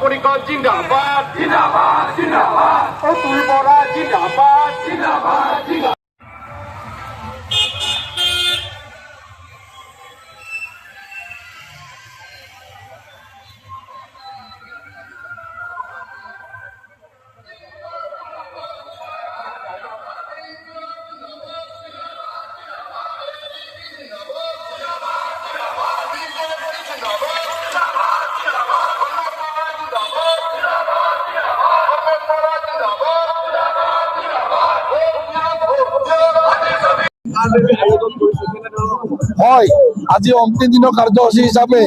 পৰিষদ জিন্দাবাদ জিন্দাবাদ জিন্দাবাদ অতুল বৰা জিন্দাবাদ জিন্দাবাদ জিন্দাবাদ। হয় আজি অন্তিম দিনৰ কাৰ্যসূচী হিচাপে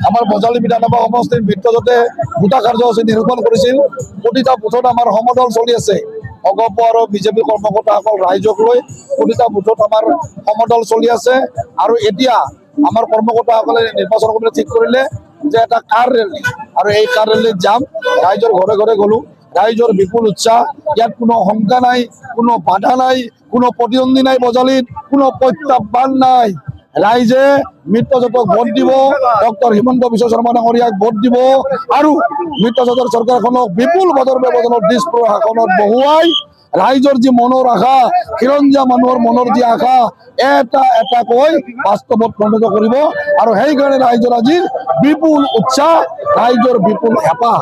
আমাৰ বজালী বিধানসভা সমষ্টিৰ মিত্ৰজোঁটে দুটা কাৰ্যসূচী নিৰূপণ কৰিছিল। প্ৰতিটা বুথত আমাৰ সমদল চলি আছে। অগপ আৰু বিজেপি কৰ্মকৰ্তাসকল ৰাইজক লৈ প্ৰতিটা বুথত আমাৰ সমদল চলি আছে। আৰু এতিয়া আমাৰ কৰ্মকৰ্তাসকলে নিৰ্বাচন কমিটিয়ে ঠিক কৰিলে যে এটা কাৰ ৰেলী, আৰু এই কাৰ ৰেলীত যাম। ৰাইজৰ ঘৰে ঘৰে গ'লো, ৰাইজৰ বিপুল উৎসাহ। ইয়াত কোনো শংকা নাই, কোনো বাধা নাই, কোনো প্ৰতিদ্বন্দ্বী নাই, বজালীত কোনো প্ৰত্যাহ্বান নাই। ৰাইজে মিত্ৰজোঁটক ভোট দিব, ডক্টৰ হিমন্ত বিশ্ব শৰ্মা ডাঙৰীয়াক ভোট দিব, আৰু মিত্ৰজোঁটৰ চৰকাৰখনক বিপুল ভোটৰ ব্যৱধানত দিছপুৰ আসনত বহুৱাই ৰাইজৰ যি মনৰ আশা, খিলঞ্জীয়া মানুহৰ মনৰ যি আশা, এটা এটাকৈ বাস্তৱত পৰিণত কৰিব। আৰু সেইকাৰণে ৰাইজৰ আজি বিপুল উৎসাহ, ৰাইজৰ বিপুল হেঁপাহ।